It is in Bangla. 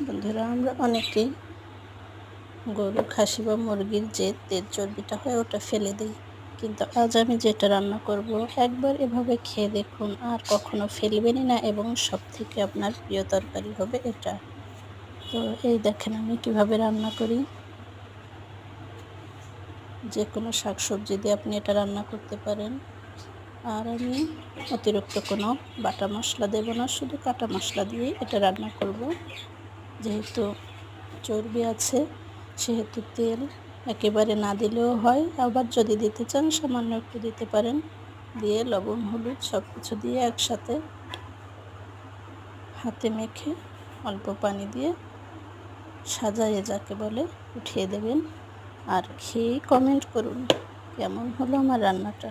বন্ধুরা, আমরা অনেকেই গরু, খাসি বা মুরগির যে তেল চর্বিটা হয় ওটা ফেলে দিই, কিন্তু আজ আমি যেটা রান্না করব একবার এভাবে খেয়ে দেখুন, আর কখনো ফেলবেনই না এবং সব থেকে আপনার প্রিয় তরকারি হবে এটা। তো এই দেখেন আমি কিভাবে রান্না করি। যে কোনো শাকসবজি দিয়ে আপনি এটা রান্না করতে পারেন। আর আমি অতিরিক্ত কোনো বাটা মশলা দেব না, শুধু কাটা মশলা দিয়েই এটা রান্না করব। যেহেতু চর্বি আছে সেহেতু তেল একেবারে না দিলেও হয়, আবার যদি দিতে চান সামান্য একটু দিতে পারেন। দিয়ে লবণ, হলুদ সব কিছু দিয়ে একসাথে হাতে মেখে অল্প পানি দিয়ে সাজায়ে যাকে বলে উঠিয়ে দেবেন। আর খেয়ে কমেন্ট করুন কেমন হলো আমার রান্নাটা।